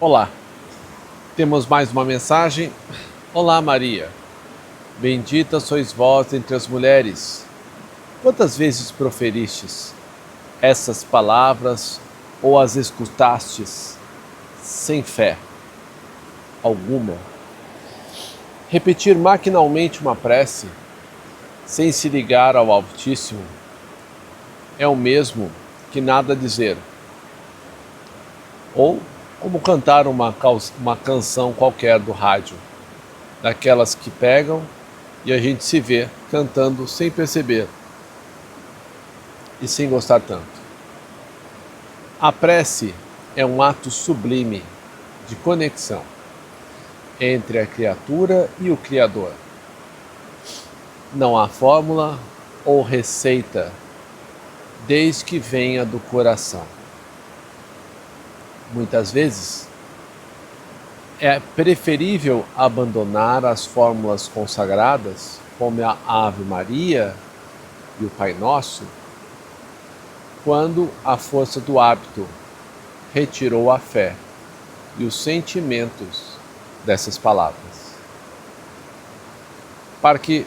Olá, temos mais uma mensagem. Olá, Maria, bendita sois vós entre as mulheres. Quantas vezes proferistes essas palavras ou as escutastes sem fé alguma? Repetir maquinalmente uma prece sem se ligar ao Altíssimo é o mesmo que nada dizer. Ou como cantar uma canção qualquer do rádio, daquelas que pegam e a gente se vê cantando sem perceber e sem gostar tanto. A prece é um ato sublime de conexão entre a criatura e o Criador. Não há fórmula ou receita, desde que venha do coração. Muitas vezes, é preferível abandonar as fórmulas consagradas, como a Ave Maria e o Pai Nosso, quando a força do hábito retirou a fé e os sentimentos dessas palavras. Porque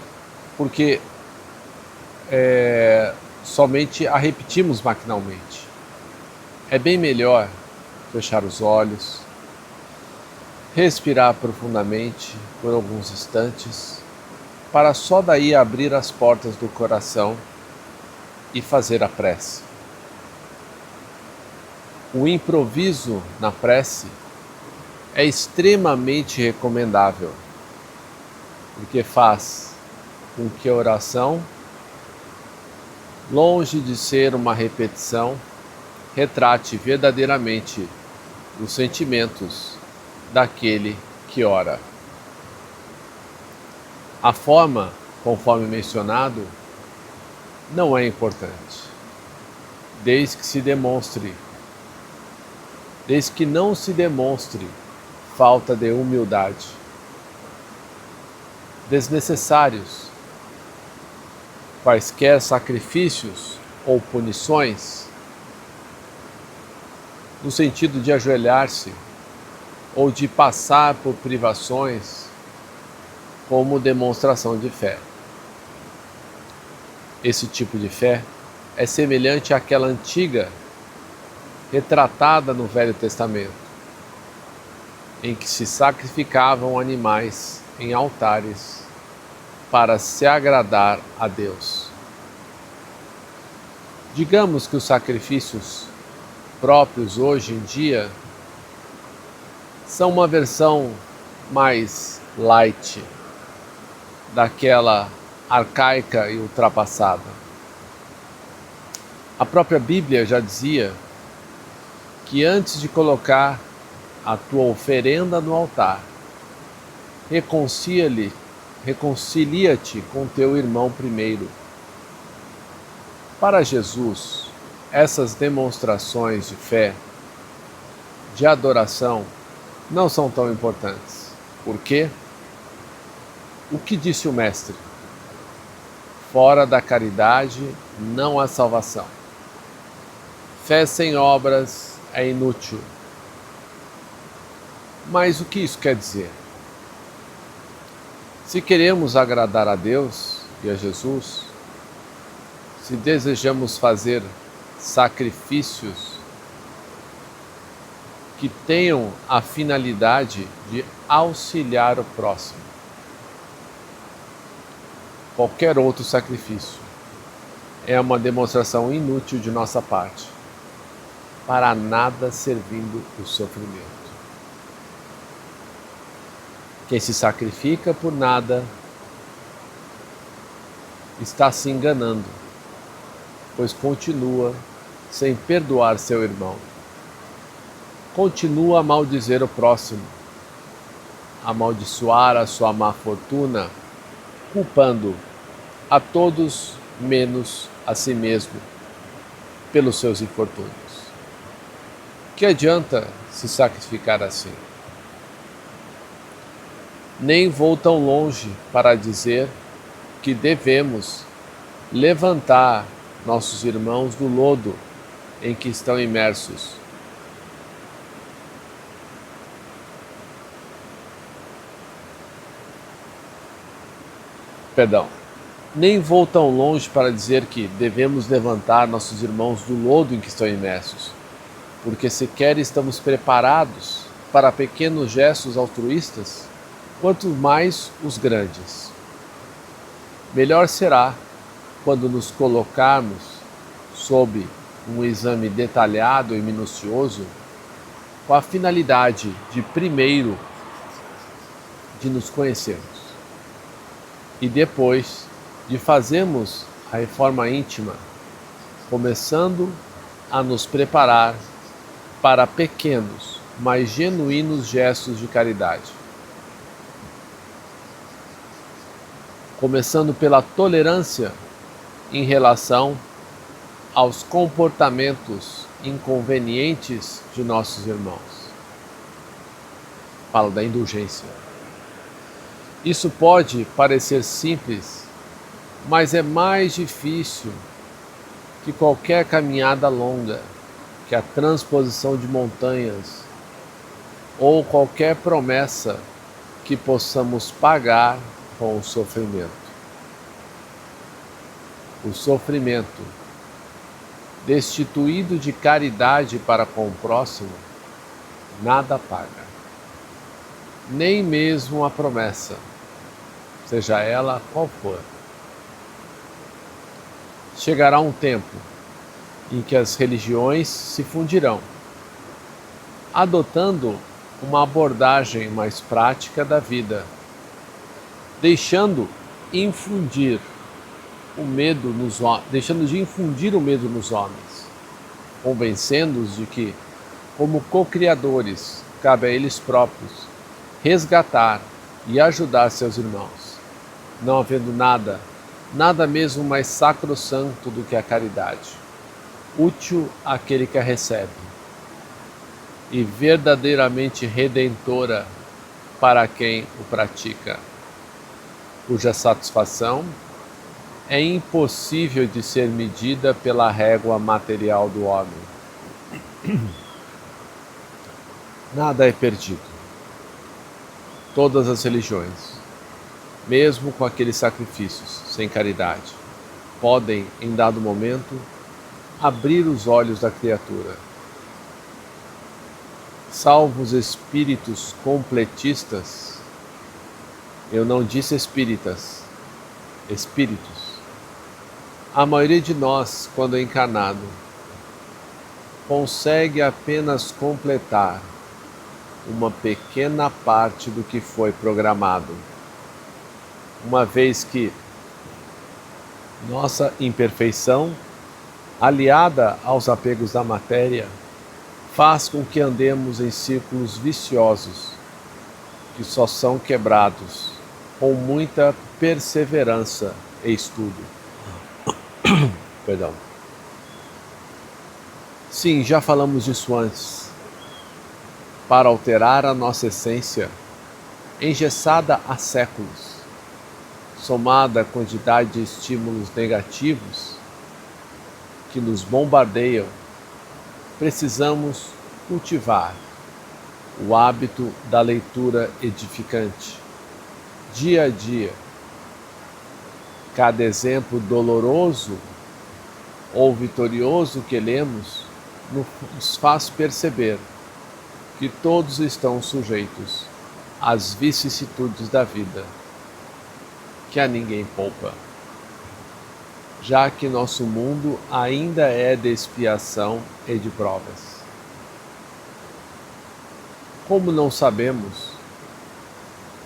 somente a repetimos maquinalmente. É bem melhor fechar os olhos, respirar profundamente por alguns instantes, para só daí abrir as portas do coração e fazer a prece. O improviso na prece é extremamente recomendável, porque faz com que a oração, longe de ser uma repetição, retrate verdadeiramente os sentimentos daquele que ora. A forma, conforme mencionado, não é importante, desde que não se demonstre falta de humildade. Desnecessários quaisquer sacrifícios ou punições, no sentido de ajoelhar-se ou de passar por privações como demonstração de fé. Esse tipo de fé é semelhante àquela antiga retratada no Velho Testamento, em que se sacrificavam animais em altares para se agradar a Deus. Digamos que os sacrifícios próprios hoje em dia são uma versão mais light daquela arcaica e ultrapassada. A própria Bíblia já dizia que antes de colocar a tua oferenda no altar, reconcilia-te com teu irmão primeiro. Para Jesus, essas demonstrações de fé, de adoração, não são tão importantes. Por quê? O que disse o Mestre? Fora da caridade não há salvação. Fé sem obras é inútil. Mas o que isso quer dizer? Se queremos agradar a Deus e a Jesus, se desejamos fazer sacrifícios que tenham a finalidade de auxiliar o próximo, qualquer outro sacrifício é uma demonstração inútil de nossa parte, para nada servindo o sofrimento. Quem se sacrifica por nada está se enganando, pois continua sem perdoar seu irmão. Continua a maldizer o próximo, amaldiçoar a sua má fortuna, culpando a todos menos a si mesmo pelos seus infortúnios. Que adianta se sacrificar assim? Nem vou tão longe para dizer que devemos levantar nossos irmãos do lodo em que estão imersos. Perdão. Nem vou tão longe para dizer que devemos levantar nossos irmãos do lodo em que estão imersos, porque sequer estamos preparados para pequenos gestos altruístas, quanto mais os grandes. Melhor será quando nos colocarmos sob um exame detalhado e minucioso, com a finalidade de, primeiro, de nos conhecermos e depois de fazermos a reforma íntima, começando a nos preparar para pequenos, mas genuínos gestos de caridade. Começando pela tolerância em relação aos comportamentos inconvenientes de nossos irmãos. Fala da indulgência. Isso pode parecer simples, mas é mais difícil que qualquer caminhada longa, que a transposição de montanhas ou qualquer promessa que possamos pagar com o sofrimento. O sofrimento, destituído de caridade para com o próximo, nada paga. Nem mesmo a promessa, seja ela qual for. Chegará um tempo em que as religiões se fundirão, adotando uma abordagem mais prática da vida, deixando de infundir o medo nos homens, convencendo-os de que, como co-criadores, cabe a eles próprios resgatar e ajudar seus irmãos, não havendo nada mesmo mais sacrossanto do que a caridade, útil àquele que a recebe e verdadeiramente redentora para quem o pratica, cuja satisfação é impossível de ser medida pela régua material do homem. Nada é perdido. Todas as religiões, mesmo com aqueles sacrifícios sem caridade, podem, em dado momento, abrir os olhos da criatura. Salvo os espíritos completistas, eu não disse espíritas, espíritos. A maioria de nós, quando encarnado, consegue apenas completar uma pequena parte do que foi programado, uma vez que nossa imperfeição, aliada aos apegos da matéria, faz com que andemos em círculos viciosos, que só são quebrados com muita perseverança e estudo. Perdão. Sim, já falamos disso antes. Para alterar a nossa essência, engessada há séculos, somada à quantidade de estímulos negativos que nos bombardeiam, precisamos cultivar o hábito da leitura edificante, dia a dia. Cada exemplo doloroso ou vitorioso que lemos nos faz perceber que todos estão sujeitos às vicissitudes da vida, que a ninguém poupa, já que nosso mundo ainda é de expiação e de provas. Como não sabemos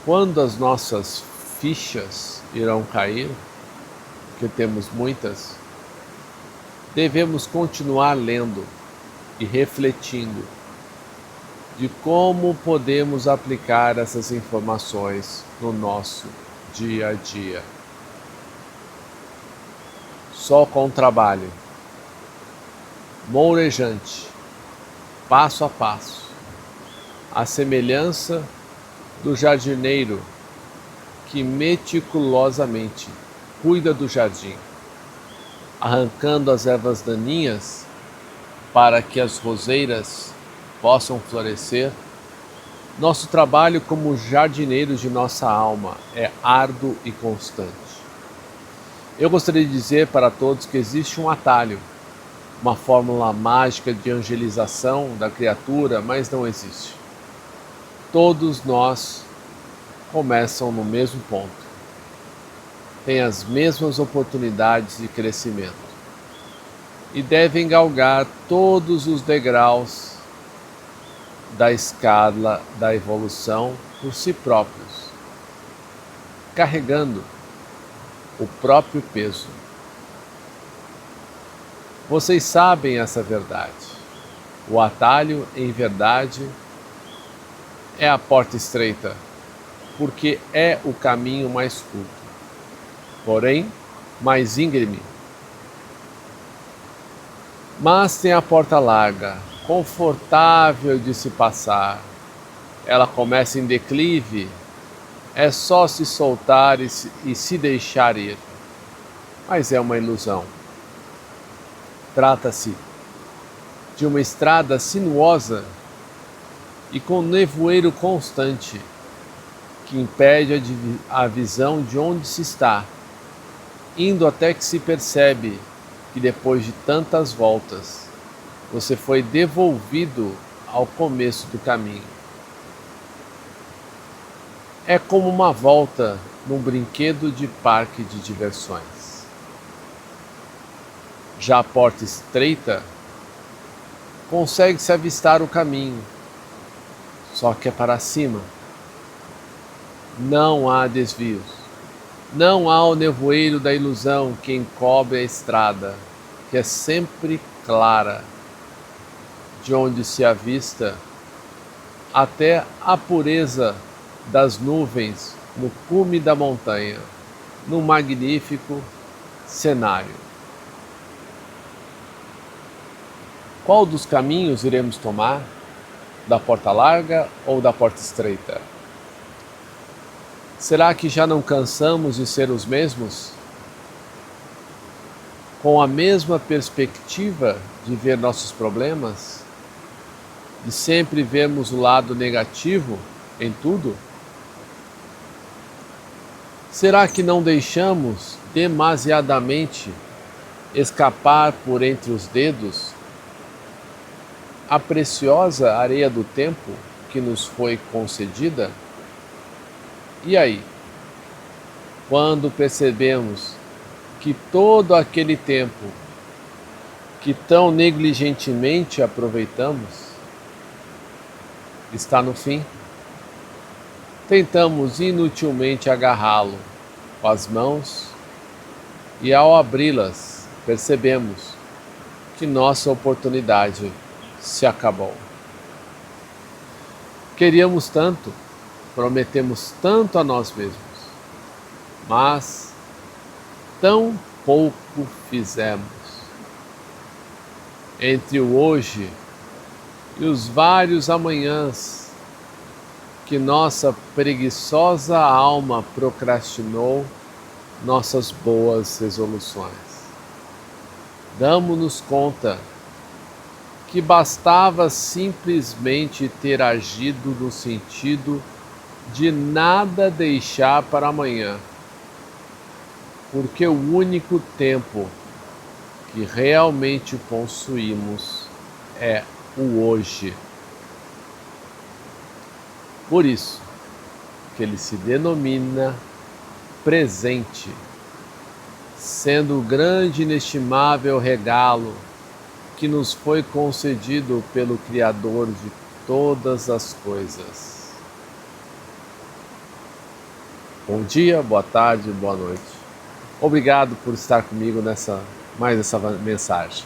quando as nossas fichas irão cair, que temos muitas, devemos continuar lendo e refletindo de como podemos aplicar essas informações no nosso dia a dia. Só com trabalho, mourejante, passo a passo, à semelhança do jardineiro que meticulosamente cuida do jardim, arrancando as ervas daninhas para que as roseiras possam florescer. Nosso trabalho como jardineiros de nossa alma é árduo e constante. Eu gostaria de dizer para todos que existe um atalho, uma fórmula mágica de angelização da criatura, mas não existe. Todos nós começam no mesmo ponto, têm as mesmas oportunidades de crescimento e devem galgar todos os degraus da escala da evolução por si próprios, carregando o próprio peso. Vocês sabem essa verdade. O atalho, em verdade, é a porta estreita, porque é o caminho mais curto, porém mais íngreme. Mas tem a porta larga, confortável de se passar. Ela começa em declive, é só se soltar e se deixar ir. Mas é uma ilusão. Trata-se de uma estrada sinuosa e com nevoeiro constante, que impede a visão de onde se está, indo até que se percebe que depois de tantas voltas, você foi devolvido ao começo do caminho. É como uma volta num brinquedo de parque de diversões. Já a porta estreita, consegue-se avistar o caminho, só que é para cima. Não há desvios. Não há o nevoeiro da ilusão que encobre a estrada, que é sempre clara, de onde se avista até a pureza das nuvens no cume da montanha, num magnífico cenário. Qual dos caminhos iremos tomar? Da porta larga ou da porta estreita? Será que já não cansamos de ser os mesmos? Com a mesma perspectiva de ver nossos problemas? De sempre vermos o lado negativo em tudo? Será que não deixamos demasiadamente escapar por entre os dedos a preciosa areia do tempo que nos foi concedida? E aí, quando percebemos que todo aquele tempo que tão negligentemente aproveitamos está no fim, tentamos inutilmente agarrá-lo com as mãos e, ao abri-las, percebemos que nossa oportunidade se acabou. Queríamos tanto, prometemos tanto a nós mesmos, mas tão pouco fizemos. Entre o hoje e os vários amanhãs que nossa preguiçosa alma procrastinou nossas boas resoluções, damos-nos conta que bastava simplesmente ter agido no sentido de nada deixar para amanhã, porque o único tempo que realmente possuímos é o hoje. Por isso que ele se denomina presente, sendo o grande e inestimável regalo que nos foi concedido pelo Criador de todas as coisas. Bom dia, boa tarde, boa noite. Obrigado por estar comigo nessa mensagem.